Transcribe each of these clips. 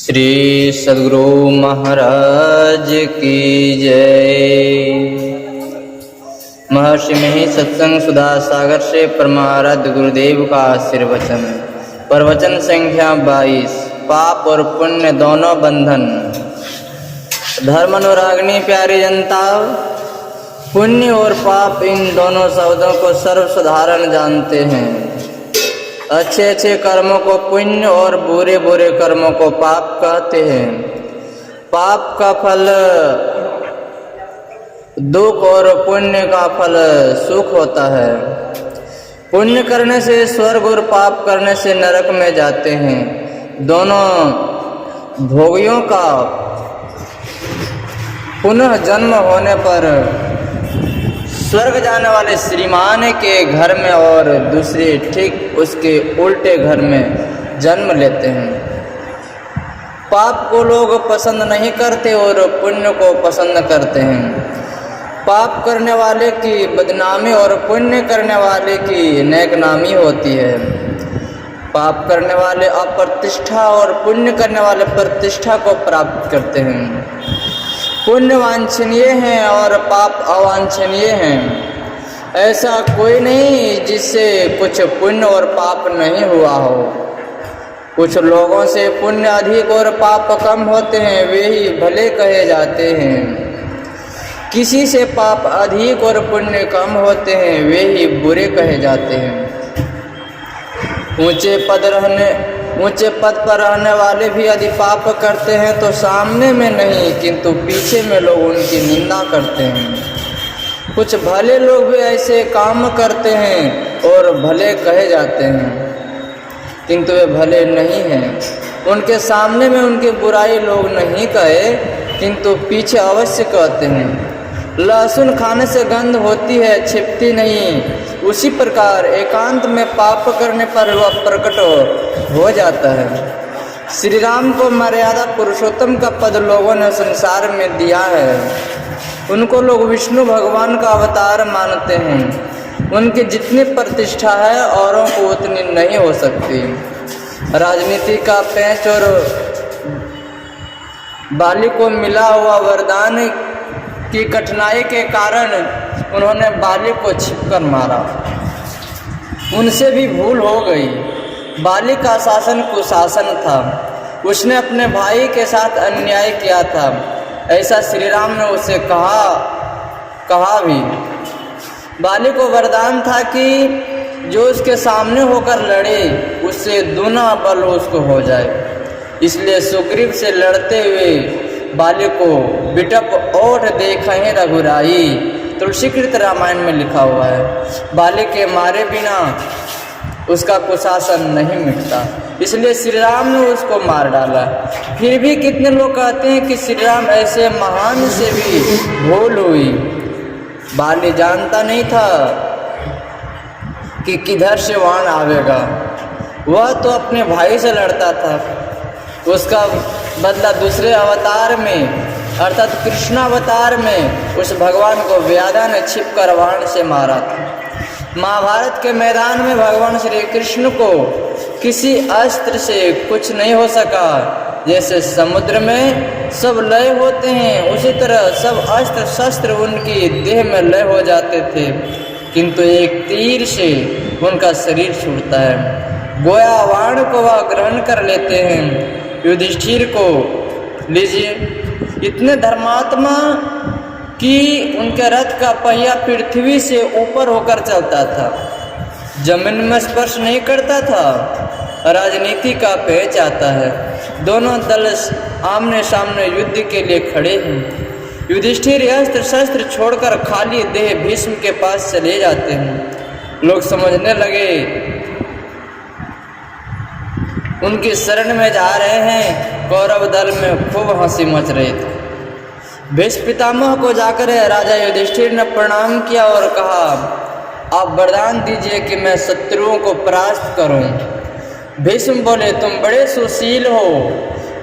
श्री सद्गुरु महाराज की जय। महर्षि महेश सत्संग सुधा सागर से परमाराध्य गुरुदेव का आशीर्वचन। प्रवचन संख्या 22। पाप और पुण्य दोनों बंधन। धर्म अनुरागिणी प्यारी जनता, पुण्य और पाप इन दोनों शब्दों को सर्वसाधारण जानते हैं। अच्छे अच्छे कर्मों को पुण्य और बुरे बुरे कर्मों को पाप कहते हैं। पाप का फल दुख और पुण्य का फल सुख होता है। पुण्य करने से स्वर्ग और पाप करने से नरक में जाते हैं। दोनों भोगियों का पुनः जन्म होने पर स्वर्ग जाने वाले श्रीमान के घर में और दूसरे ठीक उसके उल्टे घर में जन्म लेते हैं। पाप को लोग पसंद नहीं करते और पुण्य को पसंद करते हैं। पाप करने वाले की बदनामी और पुण्य करने वाले की नेकनामी होती है। पाप करने वाले अप्रतिष्ठा और पुण्य करने वाले प्रतिष्ठा को प्राप्त करते हैं। पुण्य वांछनीय है और पाप अवांछनीय है। ऐसा कोई नहीं जिससे कुछ पुण्य और पाप नहीं हुआ हो। कुछ लोगों से पुण्य अधिक और पाप कम होते हैं, वे ही भले कहे जाते हैं। किसी से पाप अधिक और पुण्य कम होते हैं, वे ही बुरे कहे जाते हैं। ऊंचे पद पर रहने वाले भी यदि पाप करते हैं तो सामने में नहीं किंतु पीछे में लोग उनकी निंदा करते हैं। कुछ भले लोग भी ऐसे काम करते हैं और भले कहे जाते हैं किंतु वे भले नहीं हैं। उनके सामने में उनकी बुराई लोग नहीं कहे किंतु पीछे अवश्य कहते हैं। लहसुन खाने से गंध होती है, छिपती नहीं। उसी प्रकार एकांत में पाप करने पर वह प्रकट हो जाता है। श्री राम को मर्यादा पुरुषोत्तम का पद लोगों ने संसार में दिया है। उनको लोग विष्णु भगवान का अवतार मानते हैं। उनकी जितनी प्रतिष्ठा है औरों को उतनी नहीं हो सकती। राजनीति का पेंच और बाली को मिला हुआ वरदान की कठिनाई के कारण उन्होंने बाली को छिपकर मारा। उनसे भी भूल हो गई। बाली का शासन कुशासन था। उसने अपने भाई के साथ अन्याय किया था। ऐसा श्री राम ने उसे कहा भी। बाली को वरदान था कि जो उसके सामने होकर लड़े उससे दूना बल उसको हो जाए। इसलिए सुग्रीव से लड़ते हुए बाली को बिटप ओठ देखें रघुराई, तुलसीकृत रामायण में लिखा हुआ है। बाली के मारे बिना उसका कुशासन नहीं मिटता, इसलिए श्री राम ने उसको मार डाला। फिर भी कितने लोग कहते हैं कि श्री राम ऐसे महान से भी भूल हुई। बाली जानता नहीं था कि किधर से वाण आवेगा। वह तो अपने भाई से लड़ता था। उसका बदला दूसरे अवतार में अर्थात कृष्ण अवतार में उस भगवान को व्याधा ने छिपकर वाण से मारा था। महाभारत के मैदान में भगवान श्री कृष्ण को किसी अस्त्र से कुछ नहीं हो सका। जैसे समुद्र में सब लय होते हैं उसी तरह सब अस्त्र शस्त्र उनकी देह में लय हो जाते थे, किंतु एक तीर से उनका शरीर छूटता है। गोया वाण को वह ग्रहण कर लेते हैं। युधिष्ठिर को लीजिए, इतने धर्मात्मा कि उनके रथ का पहिया पृथ्वी से ऊपर होकर चलता था, जमीन में स्पर्श नहीं करता था। राजनीति का पेच आता है। दोनों दल आमने सामने युद्ध के लिए खड़े हैं। युधिष्ठिर अस्त्र शस्त्र छोड़कर खाली देह भीष्म के पास चले जाते हैं। लोग समझने लगे उनकी शरण में जा रहे हैं। कौरव दल में खूब हंसी मच रही थी। भीष्म पितामह को जाकर राजा युधिष्ठिर ने प्रणाम किया और कहा, आप वरदान दीजिए कि मैं शत्रुओं को परास्त करूं। भीष्म बोले, तुम बड़े सुशील हो।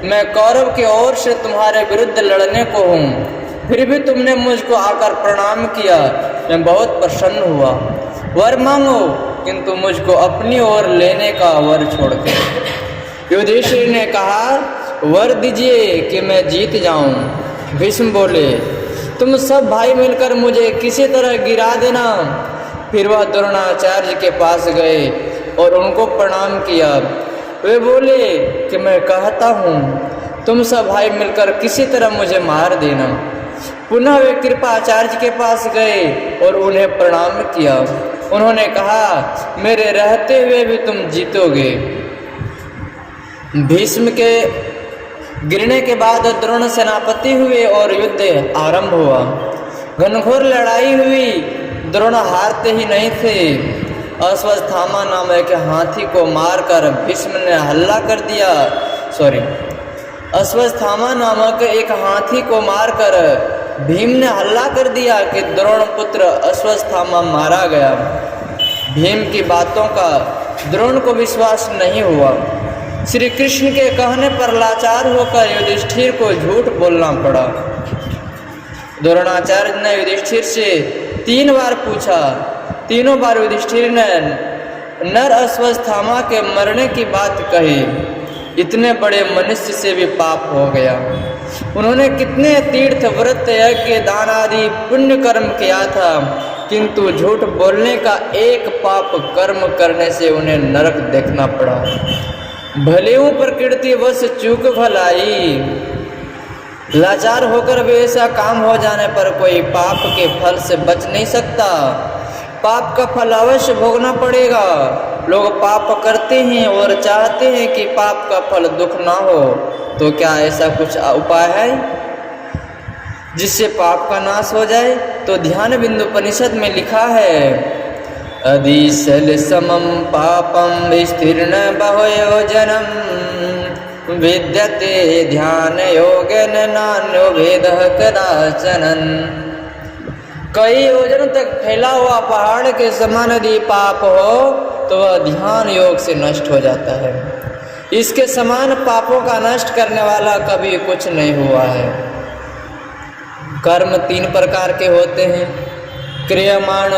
मैं कौरव की ओर से तुम्हारे विरुद्ध लड़ने को हूँ, फिर भी तुमने मुझको आकर प्रणाम किया। मैं बहुत प्रसन्न हुआ। वर मांगो, किंतु मुझको अपनी ओर लेने का वर छोड़कर। युधिष्ठिर ने कहा, वर दीजिए कि मैं जीत जाऊं। भीष्म बोले, तुम सब भाई मिलकर मुझे किसी तरह गिरा देना। फिर वह द्रोणाचार्य के पास गए और उनको प्रणाम किया। वे बोले कि मैं कहता हूँ, तुम सब भाई मिलकर किसी तरह मुझे मार देना। पुनः वे कृपाचार्य के पास गए और उन्हें प्रणाम किया। उन्होंने कहा, मेरे रहते हुए भी तुम जीतोगे। भीष्म के गिरने के बाद द्रोण सेनापति हुए और युद्ध आरंभ हुआ। घनघोर लड़ाई हुई। द्रोण हारते ही नहीं थे। अश्वत्थामा नाम एक हाथी को मारकर भीष्म ने हल्ला कर दिया। अश्वत्थामा नामक एक हाथी को मारकर भीम ने हल्ला कर दिया कि द्रोण पुत्र अश्वत्थामा मारा गया। भीम की बातों का द्रोण को विश्वास नहीं हुआ। श्री कृष्ण के कहने पर लाचार होकर युधिष्ठिर को झूठ बोलना पड़ा। द्रोणाचार्य ने युधिष्ठिर से 3 बार पूछा। तीनों बार युधिष्ठिर ने नर अश्वत्थामा के मरने की बात कही। इतने बड़े मनुष्य से भी पाप हो गया। उन्होंने कितने तीर्थ व्रत यज्ञ दान आदि पुण्य कर्म किया था, किंतु झूठ बोलने का एक पाप कर्म करने से उन्हें नरक देखना पड़ा। भलेऊ प्रकृति वश चूक भलाई। लाचार होकर भी ऐसा काम हो जाने पर कोई पाप के फल से बच नहीं सकता। पाप का फल अवश्य भोगना पड़ेगा। लोग पाप करते हैं और चाहते हैं कि पाप का फल दुख ना हो, तो क्या ऐसा कुछ उपाय है जिससे पाप का नाश हो जाए? तो ध्यान बिंदु उपनिषद में लिखा है, अधिशल समम पापम विस्तीर्ण बहुयोजनम विद्यते ध्यान योगेन नान्यो भेदः कदाचन। कई योजन तक फैला हुआ पहाड़ के समान यदि पाप हो तो वह ध्यान योग से नष्ट हो जाता है। इसके समान पापों का नष्ट करने वाला कभी कुछ नहीं हुआ है। कर्म 3 प्रकार के होते हैं, क्रियमाण,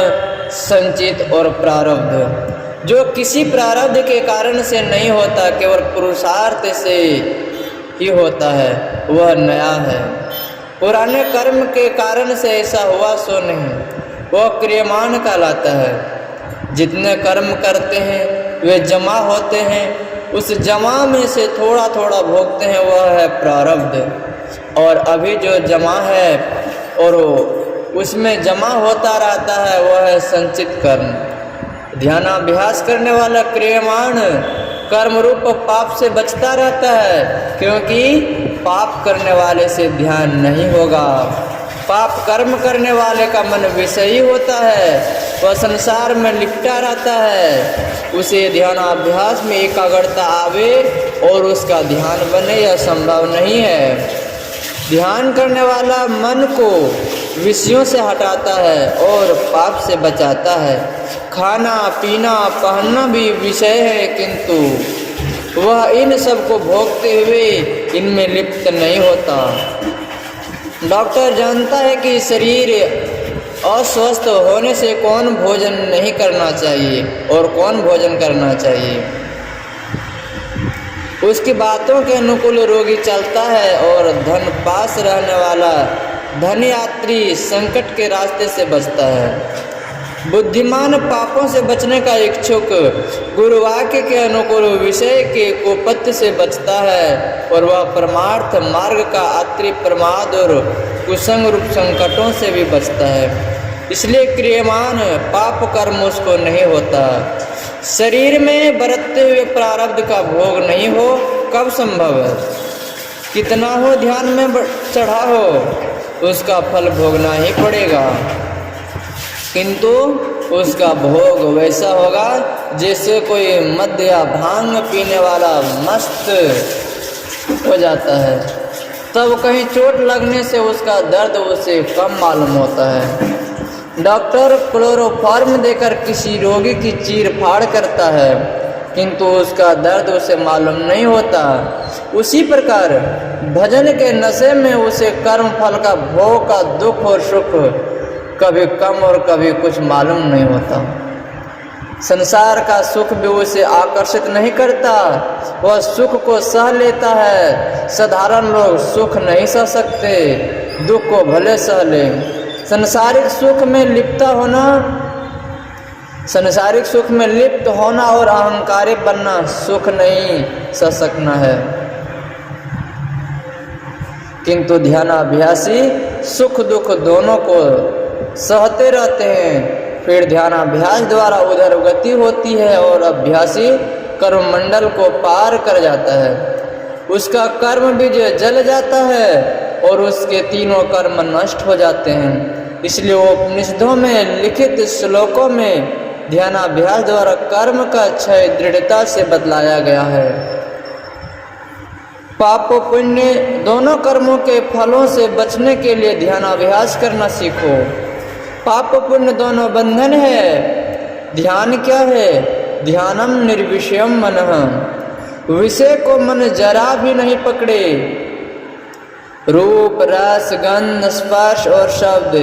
संचित और प्रारब्ध। जो किसी प्रारब्ध के कारण से नहीं होता, केवल पुरुषार्थ से ही होता है, वह नया है। पुराने कर्म के कारण से ऐसा हुआ सो नहीं, वह क्रियमाण कहलाता है। जितने कर्म करते हैं वे जमा होते हैं, उस जमा में से थोड़ा थोड़ा भोगते हैं, वह है प्रारब्ध। और अभी जो जमा है और उसमें जमा होता रहता है, वह है संचित कर्म। ध्यानाभ्यास करने वाला क्रियमाण कर्म रूप पाप से बचता रहता है, क्योंकि पाप करने वाले से ध्यान नहीं होगा। पाप कर्म करने वाले का मन विषयी होता है, वह संसार में लिपटा रहता है। उसे ध्यानाभ्यास में एकाग्रता आवे और उसका ध्यान बने, यह संभव नहीं है। ध्यान करने वाला मन को विषयों से हटाता है और पाप से बचाता है। खाना पीना पहनना भी विषय है, किंतु वह इन सब को भोगते हुए इनमें लिप्त नहीं होता। डॉक्टर जानता है कि शरीर अस्वस्थ होने से कौन भोजन नहीं करना चाहिए और कौन भोजन करना चाहिए। उसकी बातों के अनुकूल रोगी चलता है और धन पास रहने वाला धन यात्री संकट के रास्ते से बचता है। बुद्धिमान पापों से बचने का इच्छुक गुरुवाक्य के अनुकूल विषय के कुपथ से बचता है और वह परमार्थ मार्ग का अति प्रमाद और कुसंग रूप संकटों से भी बचता है। इसलिए क्रियमान पाप कर्म उसको नहीं होता। शरीर में बरतते हुए प्रारब्ध का भोग नहीं हो कब संभव है? कितना हो ध्यान में चढ़ा हो, उसका फल भोगना ही पड़ेगा, किंतु उसका भोग वैसा होगा जैसे कोई मद या भांग पीने वाला मस्त हो जाता है, तब कहीं चोट लगने से उसका दर्द उसे कम मालूम होता है। डॉक्टर क्लोरोफॉर्म देकर किसी रोगी की चीर फाड़ करता है, किंतु उसका दर्द उसे मालूम नहीं होता। उसी प्रकार भजन के नशे में उसे कर्म फल का भोग का दुख और सुख कभी कम और कभी कुछ मालूम नहीं होता। संसार का सुख भी उसे आकर्षित नहीं करता, वह सुख को सह लेता है। साधारण लोग सुख नहीं सह सकते, दुख को भले सह लें। सांसारिक सुख में लिप्त होना और अहंकारी बनना सुख नहीं सह सकना है। किंतु ध्यानाभ्यासी सुख दुख दोनों को सहते रहते हैं। फिर ध्यानाभ्यास द्वारा उधर गति होती है और अभ्यासी कर्म मंडल को पार कर जाता है। उसका कर्म बीज जल जाता है और उसके तीनों कर्म नष्ट हो जाते हैं। इसलिए उपनिषदों में लिखित श्लोकों में ध्यानाभ्यास द्वारा कर्म का क्षय दृढ़ता से बतलाया गया है। पाप पुण्य दोनों कर्मों के फलों से बचने के लिए ध्यानाभ्यास करना सीखो। पाप पुण्य दोनों बंधन है। ध्यान क्या है? ध्यानम निर्विषयम मनः, विषय को मन जरा भी नहीं पकड़े। रूप रस गंध स्पर्श और शब्द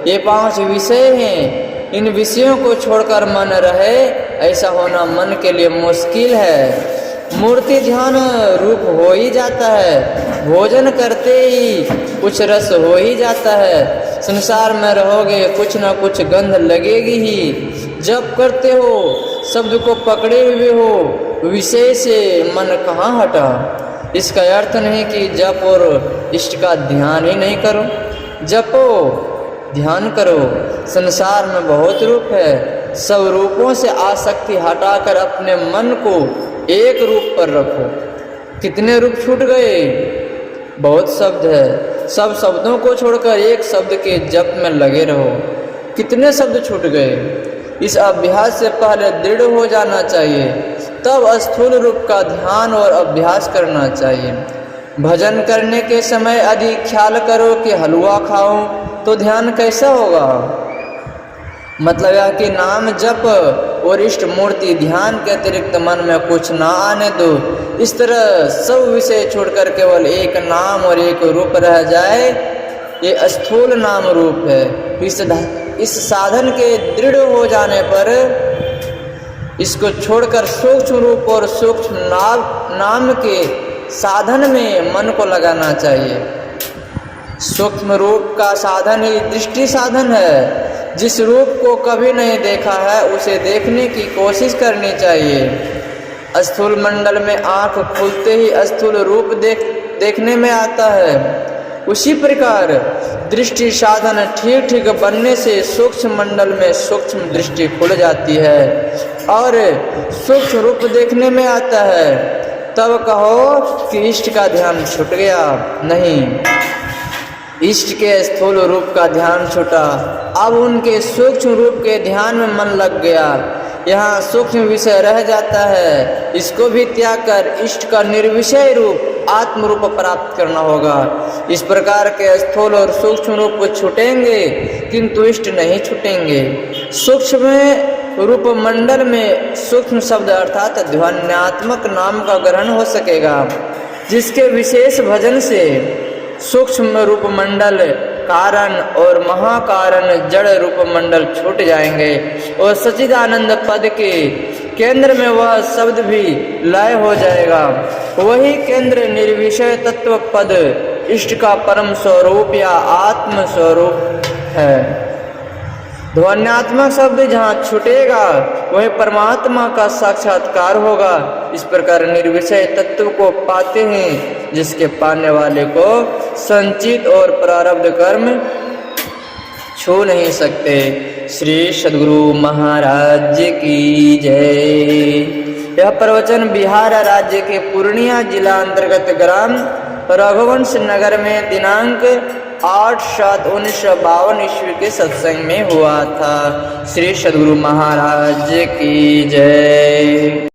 ये 5 विषय हैं। इन विषयों को छोड़कर मन रहे, ऐसा होना मन के लिए मुश्किल है। मूर्ति ध्यान रूप हो ही जाता है, भोजन करते ही कुछ रस हो ही जाता है। संसार में रहोगे कुछ न कुछ गंध लगेगी ही। जप करते हो, शब्द को पकड़े हुए हो, विषय से मन कहाँ हटा। इसका अर्थ नहीं कि जप और इष्ट का ध्यान ही नहीं करो। जपो, ध्यान करो। संसार में बहुत रूप है, सब रूपों से आसक्ति हटाकर अपने मन को एक रूप पर रखो। कितने रूप छूट गए? बहुत शब्द है, सब शब्दों को छोड़कर एक शब्द के जप में लगे रहो। कितने शब्द छूट गए? इस अभ्यास से पहले दृढ़ हो जाना चाहिए, तब स्थूल रूप का ध्यान और अभ्यास करना चाहिए। भजन करने के समय यदि ख्याल करो कि हलवा खाऊं तो ध्यान कैसा होगा? मतलब यह कि नाम जप और इष्ट मूर्ति ध्यान के अतिरिक्त मन में कुछ ना आने दो। इस तरह सब विषय छोड़कर केवल एक नाम और एक रूप रह जाए, ये स्थूल नाम रूप है। इस साधन के दृढ़ हो जाने पर इसको छोड़कर सूक्ष्म रूप और सूक्ष्म नाम के साधन में मन को लगाना चाहिए। सूक्ष्म रूप का साधन ही दृष्टि साधन है। जिस रूप को कभी नहीं देखा है उसे देखने की कोशिश करनी चाहिए। स्थूल मंडल में आंख खुलते ही स्थूल रूप देखने में आता है। उसी प्रकार दृष्टि साधन ठीक ठीक बनने से सूक्ष्म मंडल में सूक्ष्म दृष्टि खुल जाती है और सूक्ष्म रूप देखने में आता है। तब कहो कि इष्ट का ध्यान छूट गया। नहीं, इष्ट के स्थूल रूप का ध्यान छूटा, अब उनके सूक्ष्म रूप के ध्यान में मन लग गया। यहाँ सूक्ष्म विषय रह जाता है, इसको भी त्याग कर इष्ट का निर्विषय रूप आत्म रूप प्राप्त करना होगा। इस प्रकार के स्थूल और सूक्ष्म रूप छूटेंगे किंतु इष्ट नहीं छूटेंगे। सूक्ष्म रूप मंडल में सूक्ष्म शब्द अर्थात ध्यानात्मक नाम का ग्रहण हो सकेगा, जिसके विशेष भजन से सूक्ष्म रूप मंडल कारण और महाकारण जड़ रूप मंडल छूट जाएंगे और सच्चिदानंद पद के केंद्र में वह शब्द भी लय हो जाएगा। वही केंद्र निर्विषय तत्व पद इष्ट का परम स्वरूप या आत्म स्वरूप है। ध्वन्यात्मक शब्द जहाँ छूटेगा वही परमात्मा का साक्षात्कार होगा। इस प्रकार निर्विषय तत्व को पाते हैं, जिसके पाने वाले को संचित और प्रारब्ध कर्म छू नहीं सकते। श्री सद्गुरु महाराज की जय। यह प्रवचन बिहार राज्य के पूर्णिया जिला अंतर्गत ग्राम रघुवंश नगर में दिनांक 8/7/1952 ईस्वी के सत्संग में हुआ था। श्री सद्गुरु महाराज की जय।